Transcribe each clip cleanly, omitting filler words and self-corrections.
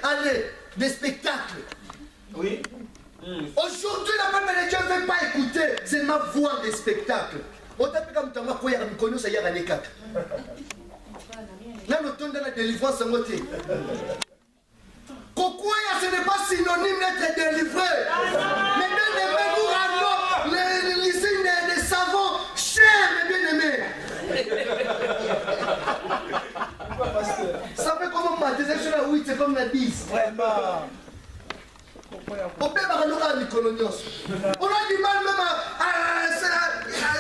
aller des spectacles. Oui. Aujourd'hui, la femme de Dieu ne veut pas écouter, seulement voir des spectacles. On t'a fait comme tu m'as dit, on connaît ça, il y a les quatre. Là, nous tombons dans la délivrance en côté. Kokoya, ce n'est pas synonyme d'être délivré. Mais bien aimé, nous rendons les signes des savants chers, mes bien aimés. Ça fait comment ma deuxième chose, oui, c'est comme la 10. Vraiment. On peut pas nous rendre colonios. On a du mal même à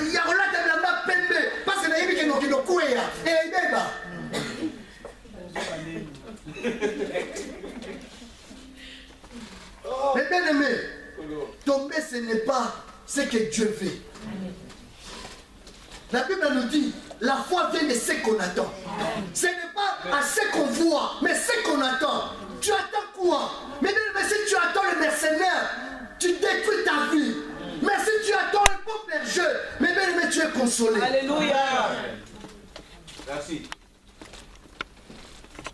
il y a relâché de la main pembe parce que les gens qui nous couillent et bébé. Mais bien aimé, tomber ce n'est pas ce que Dieu veut. La Bible nous dit, la foi vient de ce qu'on attend. Ce n'est pas à ce qu'on voit, mais ce qu'on attend. Tu attends quoi? Mais bien aimé, si tu attends le mercenaire, tu détruis ta vie. Mais si tu attends le bon berger, mais bien aimé, tu es consolé. Alléluia. Merci.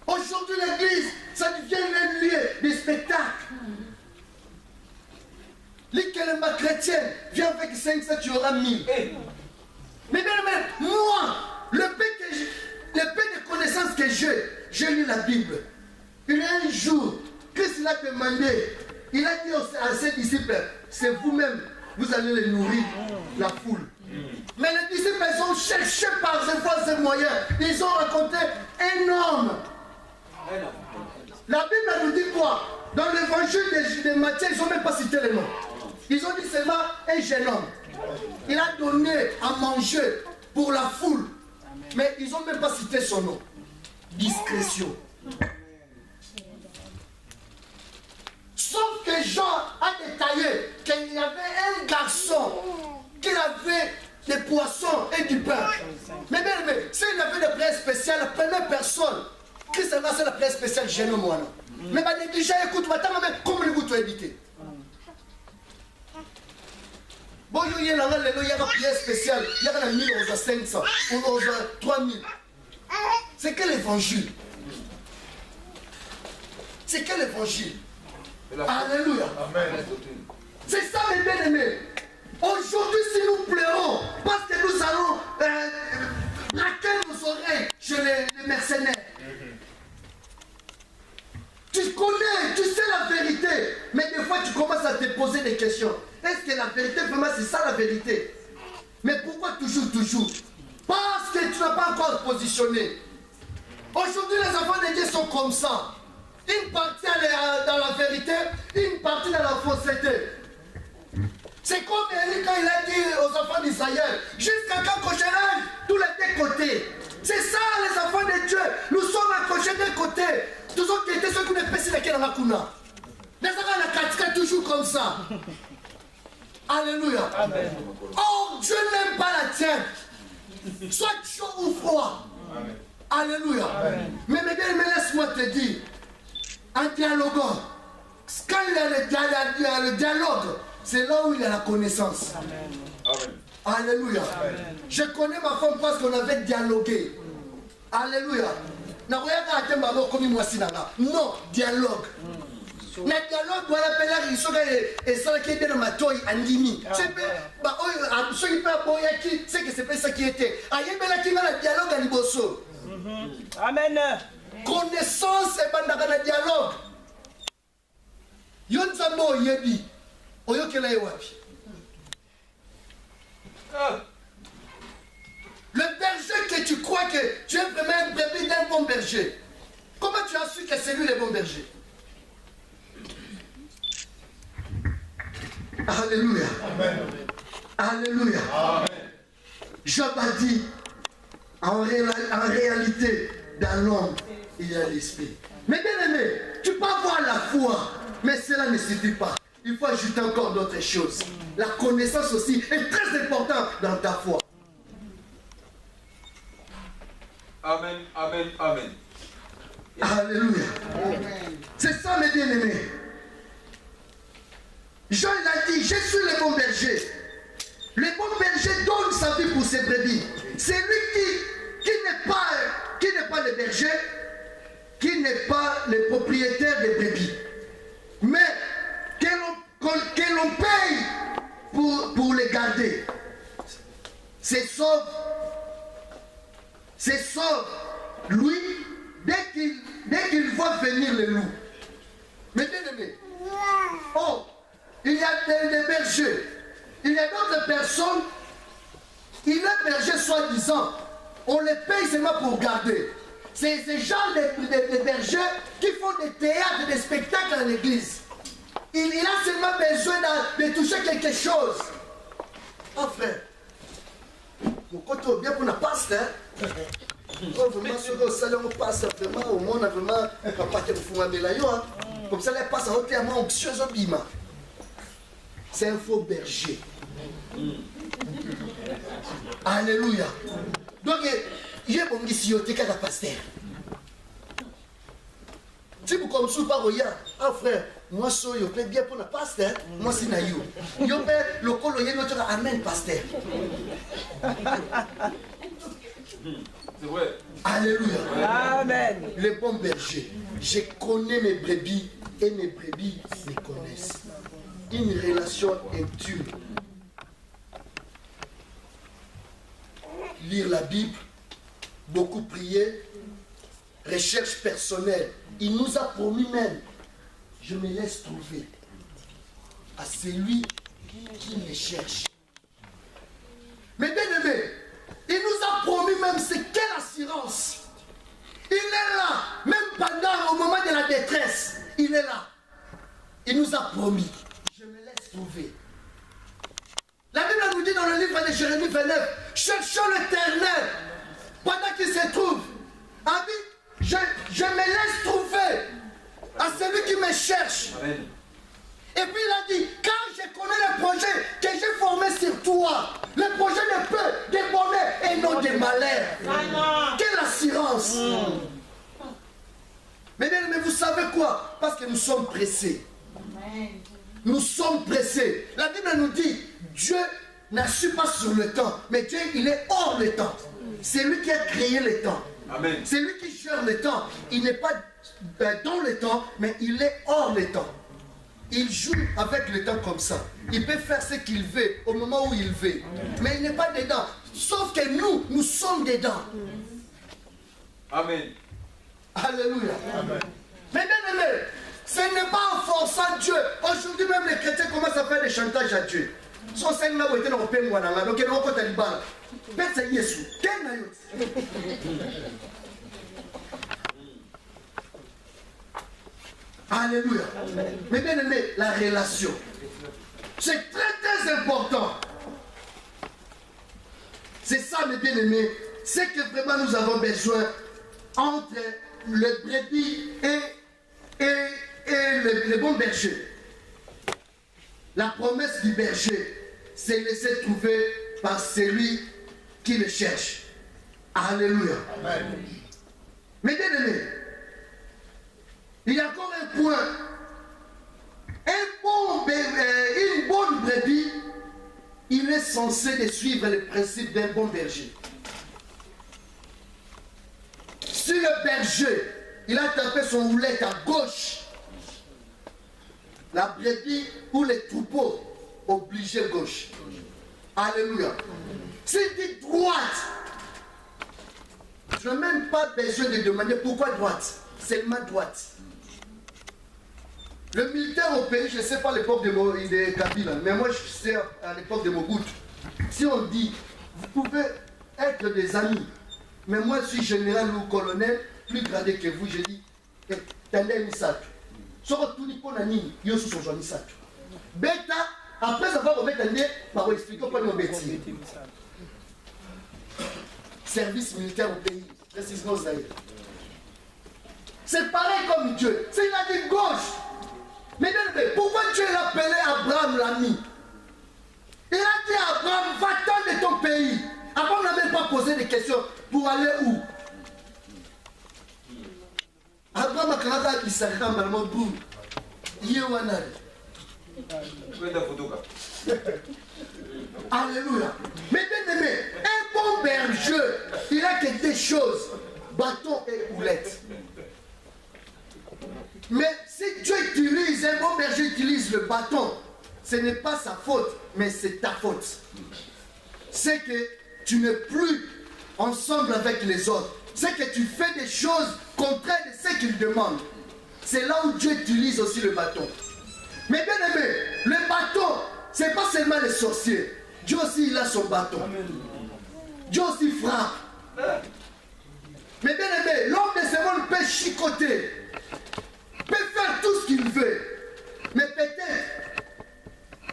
Aujourd'hui, l'église, ça devient un lieu de spectacle. L'équilibre chrétien, viens avec 500, tu auras 1000. Mais bien aimé, moi, le peu de connaissances que j'ai lu la Bible. Il y a un jour, Christ l'a demandé, il a dit à ses disciples, c'est vous-même, vous allez les nourrir, la foule. Mais les disciples, ils ont cherché par ces voies et moyens, ils ont rencontré un homme. La Bible nous dit quoi? Dans l'évangile de Matthieu, ils n'ont même pas cité les noms. Ils ont dit seulement un jeune homme. Il a donné à manger pour la foule. Mais ils n'ont même pas cité son nom. Discrétion. Sauf que Jean a détaillé qu'il y avait un garçon qui avait des poissons et du pain. Mais bien aimé, s'il avait des plats spéciaux, la première personne qui s'est lancé la place spéciale, j'ai le moi. Mais bah déjà écoute, maintenant même comment le goût tu éviter. Bon, il y a une prière spéciale, il y a 1000 aux 500, aux 3000. C'est quel évangile? C'est quel évangile? Alléluia. Amen. C'est ça mes bien-aimés. Aujourd'hui, si nous pleurons, parce que nous allons braquer nos oreilles chez les mercenaires. Tu connais, tu sais la vérité, mais des fois tu commences à te poser des questions. Est-ce que la vérité, vraiment, c'est ça la vérité? Mais pourquoi toujours? Parce que tu n'as pas encore positionné. Aujourd'hui, les enfants de Dieu sont comme ça. Une partie dans la vérité, une partie dans la fausseté. C'est comme Élie quand il a dit aux enfants d'Israël, jusqu'à quand cocherez tous les deux côtés. C'est ça les enfants de Dieu. Nous sommes accrochés d'un côté. Tous ceux qui étaient ceux qui ne pèsent la quelle Kuna. Les enfants de Katika toujours comme ça. Alléluia. Amen. Oh, Dieu n'aime pas la tienne. Soit chaud ou froid. Amen. Alléluia. Amen. Mais laisse-moi te dire, en dialoguant, quand il y a le dialogue, c'est là où il y a la connaissance. Amen. Alléluia. Amen. Je connais ma femme parce qu'on avait dialogué. Alléluia. Non, dialogue. Le dialogue doit l'appeler et ça qui était dans ma toile andimi. C'est que c'est pas ça qui était. Aïe, mais là qui va le dialogue à Liboso. Amen. Connaissance et bandaka le dialogue. Yonzamo yebi. Oyokela yewapi. Le berger que tu crois que tu es vraiment un bébé d'un bon berger. Comment tu as su que c'est lui le bon berger? Alléluia. Amen. Alléluia. Amen. Job a dit, en réalité, dans l'homme, il y a l'esprit. Mais bien aimé, tu peux avoir la foi, mais cela ne suffit pas. Il faut ajouter encore d'autres choses. La connaissance aussi est très importante dans ta foi. Amen, amen, amen. Alléluia. C'est ça mes bien-aimés. Jean l'a dit, je suis le bon berger. Le bon berger donne sa vie pour ses brebis. C'est lui qui n'est pas le berger, qui il n'est pas le propriétaire des brebis, mais que l'on paye pour les garder. C'est sauve, lui, dès qu'il voit venir le loup. Mais bien aimé, oh, il y a des bergers, il y a d'autres personnes, il est berger soi-disant, on les paye seulement pour garder. C'est ces gens de bergers qui font des théâtres, des spectacles à l'église. Il a seulement besoin de toucher quelque chose. Oh frère, mon côté bien pour la passe, hein? Oh, vraiment, sur le salaire, on passe vraiment, au monde, vraiment, papa qui vous de la yoa. Comme ça, les passe à haute à anxieuse au bima. C'est un faux berger. Alléluia. Donc, il y a un ici, il y a un pasteur. Si vous comme ça, par ah frère, moi, je fais bien pour la pasteur, moi, c'est naïo. Je fais le col, il y a notre amen, pasteur. C'est vrai. Alléluia. Amen. Le bon berger. Je connais mes brebis et mes brebis me connaissent. Une relation intime. Lire la Bible, beaucoup prier, recherche personnelle. Il nous a promis même, je me laisse trouver à celui qui me cherche. Mais bien aimé, il nous a promis même, c'est quelle assurance. Il est là, même pendant, au moment de la détresse, il est là. Il nous a promis, je me laisse trouver. La Bible nous dit dans le livre de Jérémie 29, cherchons l'Éternel pendant qu'il se trouve. Je me laisse trouver à celui qui me cherche. Amen. Et puis il a dit, car je connais le projet que j'ai formé sur toi, le projet ne peut de bonheur et non de malheur. Quelle assurance. Mais vous savez quoi? Parce que nous sommes pressés. Nous sommes pressés. La Bible nous dit, Dieu n'assure pas sur le temps, mais Dieu, il est hors le temps. C'est lui qui a créé le temps. Amen. C'est lui qui gère le temps. Il n'est pas dans le temps, mais il est hors le temps. Il joue avec le temps comme ça. Il peut faire ce qu'il veut au moment où il veut. Mais il n'est pas dedans. Sauf que nous sommes dedans. Amen. Alléluia. Amen. Mais bien aimé, ce n'est pas en forçant Dieu. Aujourd'hui même les chrétiens commencent à faire des chantages à Dieu. Son Seigneur n'a pas été dans le pays, donc il n'a pas été dans le pays. C'est Jésus. Alléluia. Mais bien aimé, la relation. C'est très très important. C'est ça, mes bien aimés. C'est que vraiment nous avons besoin entre le brebis et le bon berger. La promesse du berger, c'est laisser trouver par celui qui le cherche. Alléluia. Amen. Mais bien aimés, il y a encore un point. Une bonne brebis, il est censé de suivre le principe d'un bon berger. Si le berger, il a tapé son houlette à gauche, la brebis ou les troupeaux obligés gauche. Alléluia. S'il dit droite, je n'ai même pas besoin de demander pourquoi droite. Seulement droite. Le militaire au pays, je ne sais pas à l'époque de Kabila, mais moi je sais à l'époque de Mobutu. Si on dit, vous pouvez être des amis, mais moi je suis général ou colonel, plus gradé que vous, je dis, tendez Misatu. Soro tout nipo na nini, yo sous son Misatu. Beta, après avoir remis tendé, par expliquer pourquoi nous bêtis. Service militaire au pays, précisément Zahir. C'est pareil comme Dieu. C'est il a dit gauche. Mais pourquoi Dieu l'a appelé Abraham l'ami? Il a dit à Abraham, va-t'en de ton pays. Abraham n'a même pas posé de questions. Pour aller où? Abraham a quand même dit ça dans le monde. Alléluia. Mais bien aimé, un bon berger, il a que des choses, bâton et houlette. Mais si Dieu utilise, un bon berger utilise le bâton, ce n'est pas sa faute, mais c'est ta faute. C'est que tu n'es plus ensemble avec les autres. C'est que tu fais des choses contraires de ce qu'il demande. C'est là où Dieu utilise aussi le bâton. Mais bien aimé, le bâton, ce n'est pas seulement les sorciers. Dieu aussi, il a son bâton. Dieu aussi frappe. Mais bien aimé, l'homme de ce monde peut chicoter, peut faire tout ce qu'il veut. Mais peut-être,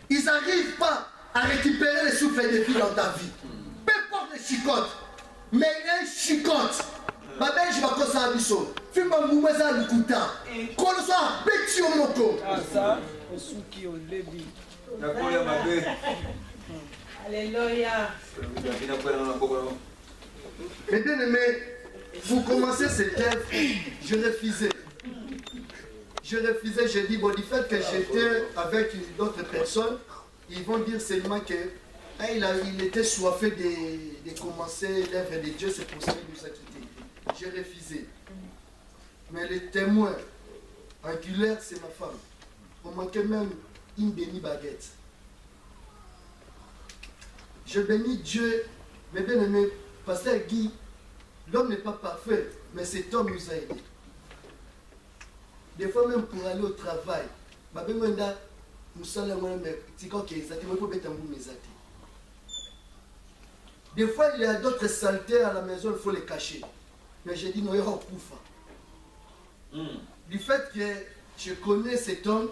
ils n'arrivent pas à récupérer les souffles et les filles dans ta vie. Peu importe les chicotes, mais un chicote. Ma belle, je vais comme ça à Bissot. Fais-moi moumer ça à l'ikuta. Quand ça, petit au moto. Ah, ça, au souki, au lébi. Alléluia. Mais bien aimé, vous commencez cette œuvre, je refusais. J'ai dit, bon, du fait que j'étais avec d'autres personnes, ils vont dire seulement que il était soifé de commencer l'œuvre de Dieu, c'est pour ça qu'il nous a quittés. J'ai refusé. Mais les témoins oculaires, c'est ma femme. On manquait même une demi-baguette. Je bénis Dieu, mais bien aimé, pasteur Guy, l'homme n'est pas parfait, mais cet homme nous a aidés. Des fois même pour aller au travail, des fois il y a d'autres saletés à la maison, il faut les cacher. Mais j'ai dit non, il y aura Koufa. Du fait que je connais cet homme,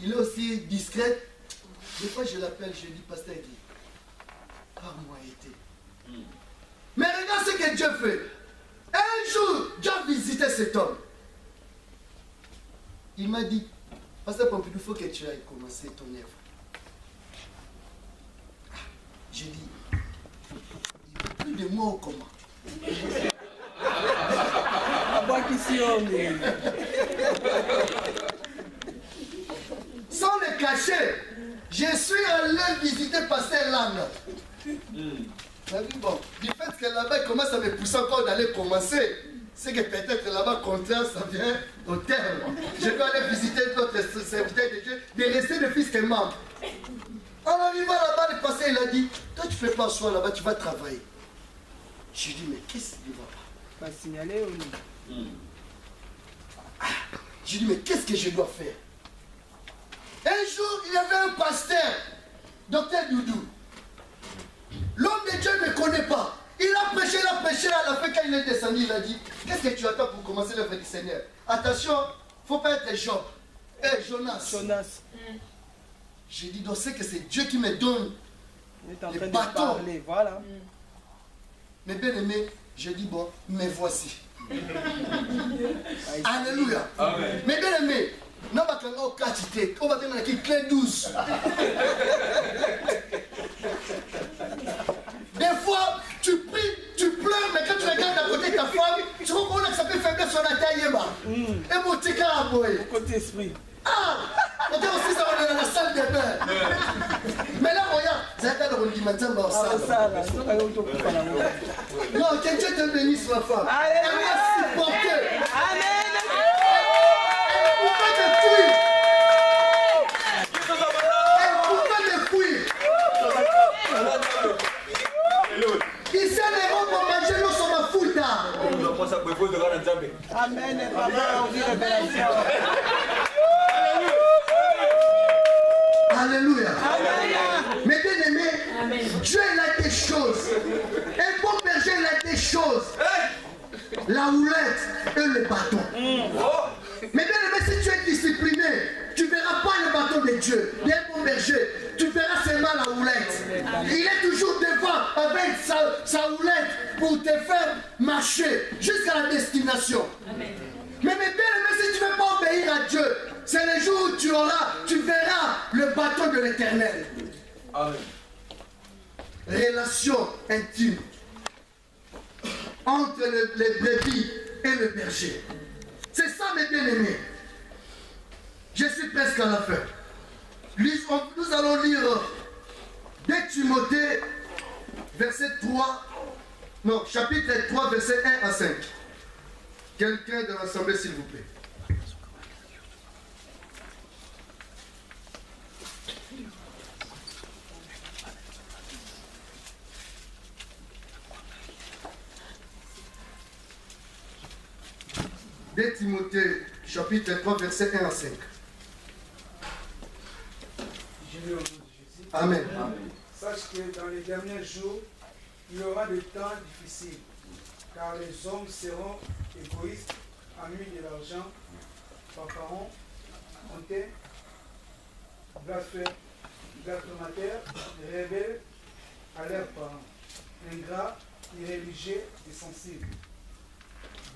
il est aussi discret. Des fois je l'appelle, je dis pasteur Guy, par-moi été. Mais regarde ce que Dieu fait. Un jour, Dieu a visité cet homme. Il m'a dit, pasteur Pompidou, il faut que tu ailles commencer ton œuvre. J'ai dit, il veut plus de moi ou comment? Sans le cacher, je suis allé visiter pasteur Lang. Bon, du fait que là-bas, il commence à me pousser encore d'aller commencer, c'est que peut-être là-bas, contraire, ça vient au terme. Je dois aller visiter d'autres serviteurs de Dieu, de rester de fils et membres. En arrivant là-bas, le pasteur, il a dit, toi tu ne fais pas soin là-bas, tu vas travailler. J'ai dit, mais qu'est-ce qui ne va pas? Pas signaler ou non? J'ai dit, mais qu'est-ce que je dois faire? Un jour, il y avait un pasteur, docteur Doudou. L'homme de Dieu ne me connaît pas. Il a prêché, à la fin quand il est descendu, il a dit, qu'est-ce que tu attends pour commencer l'œuvre du Seigneur? Attention, il ne faut pas être Job. Jonas. J'ai dit, donc c'est que c'est Dieu qui me donne les bâtons. Voilà. Mais bien aimé, j'ai dit, bon, me voici. Alléluia. Amen. Mais bien aimé, on va faire un clé 12. Des fois, tu pries, tu pleures, mais quand tu regardes à côté de ta femme, tu vois qu'on a que ça peut faire sur la taille. Et mon tika à boy. Côté esprit. Ah! On dit aussi ça, on est dans la salle de bain. Mais là, regarde, vous avez le rondimentaire dans la salle. Non, que Dieu te bénisse, ma femme. Elle m'a supporté. Amen. Elle pouvait te fuir. Elle pouvait te fuir. Ici, les robes pour manger, nous sommes à foutre. Amen. Papa, on dit révélation. Alléluia. Mais bien aimé, Dieu il a des choses. Un bon berger il a des choses. La houlette et le bâton. Mais bien aimé, si tu es discipliné, tu ne verras pas le bâton de Dieu. D'un bon berger, tu verras seulement la houlette. Il est toujours devant avec sa houlette pour te faire marcher jusqu'à la destination. Mais bien aimé, si tu ne veux pas obéir à Dieu, c'est le jour où tu verras le bâton de l'Éternel. Amen. Relation intime entre les brebis et le berger. C'est ça, mes bien-aimés. Je suis presque à la fin. Nous allons lire 2 Timothée, verset 3. Non, chapitre 3, verset 1 à 5. Quelqu'un de l'Assemblée, s'il vous plaît. 2 Timothée, chapitre 3, versets 1 à 5. Je vais au nom de Jésus. Amen. Sache que dans les derniers jours, il y aura des temps difficiles, car les hommes seront égoïstes, amis de l'argent, paparons, hontés, blasphémateurs, rebelles à leurs parents, ingrats, irréligieux et sensibles,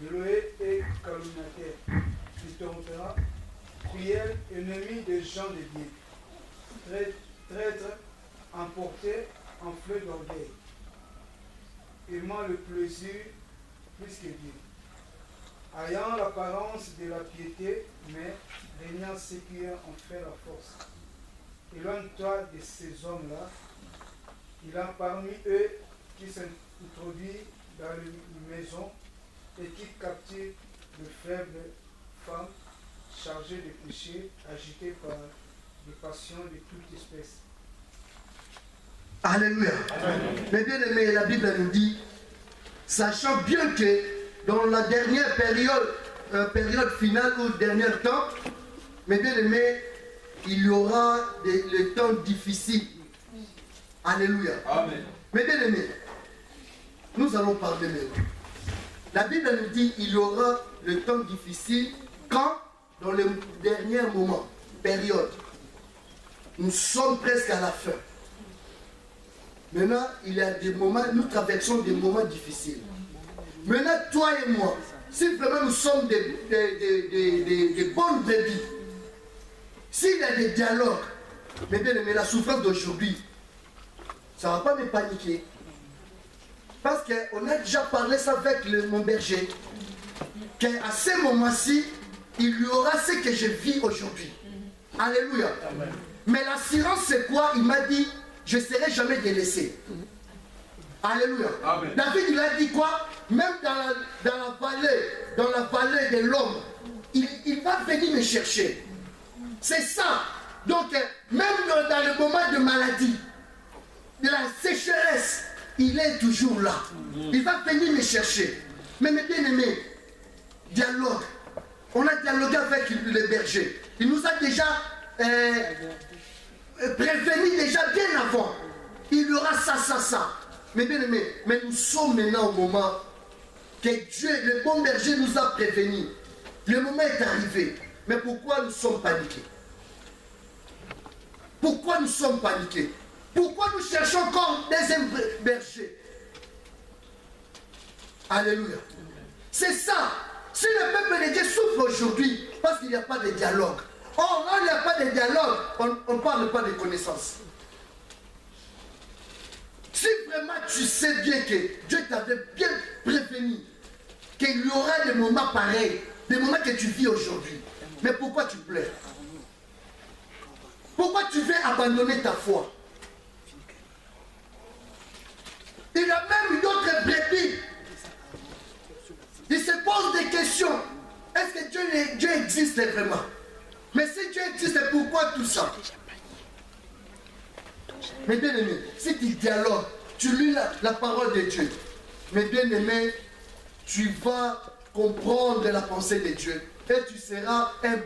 déloyaux et calomniateurs, interrompants, cruels, ennemis des gens de Dieu, traîtres, emportés en fleurs d'orgueil, aimant le plaisir plus que Dieu, ayant l'apparence de la piété, mais régnant ceux qui en fait la force. Éloigne-toi de ces hommes-là. Il y a parmi eux qui s'introduisent dans les maisons et qui captivent de faibles femmes chargées de péchés, agitées par des passions de toute espèce. Alléluia. Mais bien aimé, la Bible nous dit, sachant bien que dans la dernière période finale ou dernier temps, mais bien aimé, il y aura des temps difficiles. Alléluia. Amen. Mais bien aimé, nous allons parler maintenant. La Bible nous dit il y aura le temps difficile quand, dans les derniers moments, période, nous sommes presque à la fin. Maintenant, il y a des moments, nous traversons des moments difficiles. Maintenant, toi et moi, si vraiment nous sommes des bonnes brebis, s'il y a des dialogues, mais bien aimé, la souffrance d'aujourd'hui, ça ne va pas me paniquer. Parce qu'on a déjà parlé ça avec mon berger, qu'à ce moment-ci, il y aura ce que je vis aujourd'hui. Alléluia. Amen. Mais l'assurance, c'est quoi? Il m'a dit, je ne serai jamais délaissé. Alléluia. Amen. David, il a dit quoi? Même dans la vallée de l'homme, il va venir me chercher. C'est ça. Donc, même dans le moment de maladie, de la sécheresse, il est toujours là. Il va venir me chercher. Mais mes bien-aimés, dialogue. On a dialogué avec le berger. Il nous a déjà prévenu déjà bien avant. Il y aura ça. Mais bien aimé, mais nous sommes maintenant au moment que Dieu, le bon berger, nous a prévenu. Le moment est arrivé. Mais pourquoi nous sommes paniqués? Pourquoi nous sommes paniqués? Pourquoi nous cherchons encore deuxième berger? Alléluia. C'est ça. Si le peuple de Dieu souffre aujourd'hui, parce qu'il n'y a pas de dialogue. Or, quand il n'y a pas de dialogue, on ne parle pas de connaissance. Si vraiment tu sais bien que Dieu t'avait bien prévenu qu'il y aura des moments pareils, des moments que tu vis aujourd'hui, mais pourquoi tu pleures? Pourquoi tu veux abandonner ta foi? Il y a même d'autres brebis. Ils se posent des questions. Est-ce que Dieu existe vraiment? Mais si Dieu existe, pourquoi tout ça? Mes bien-aimés, si tu dialogues, tu lis la parole de Dieu, mes bien-aimés, tu vas comprendre la pensée de Dieu et tu seras une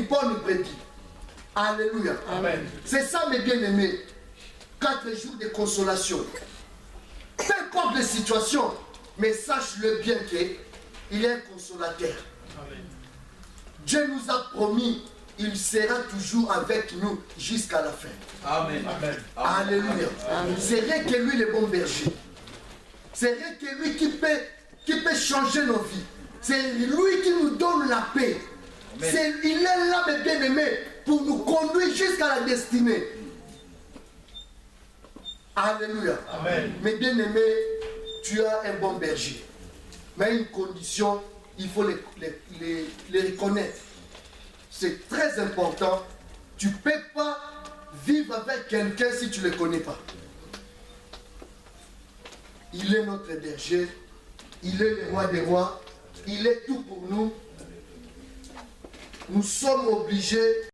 bonne brebis. Alléluia. Amen. C'est ça, mes bien-aimés. 4 jours de consolation. Peu importe les situations, mais sache-le bien qu'il est un consolateur. Amen. Dieu nous a promis, il sera toujours avec nous jusqu'à la fin. Amen. Amen. Alléluia. Amen. C'est rien que lui le bon berger. C'est rien que lui qui peut changer nos vies. C'est lui qui nous donne la paix. Il est là, mes bien-aimés, pour nous conduire jusqu'à la destinée. Alléluia. Amen. Mes bien-aimés, tu as un bon berger. Mais une condition, il faut les reconnaître. C'est très important. Tu ne peux pas vivre avec quelqu'un si tu ne le connais pas. Il est notre berger. Il est le roi des rois. Il est tout pour nous. Nous sommes obligés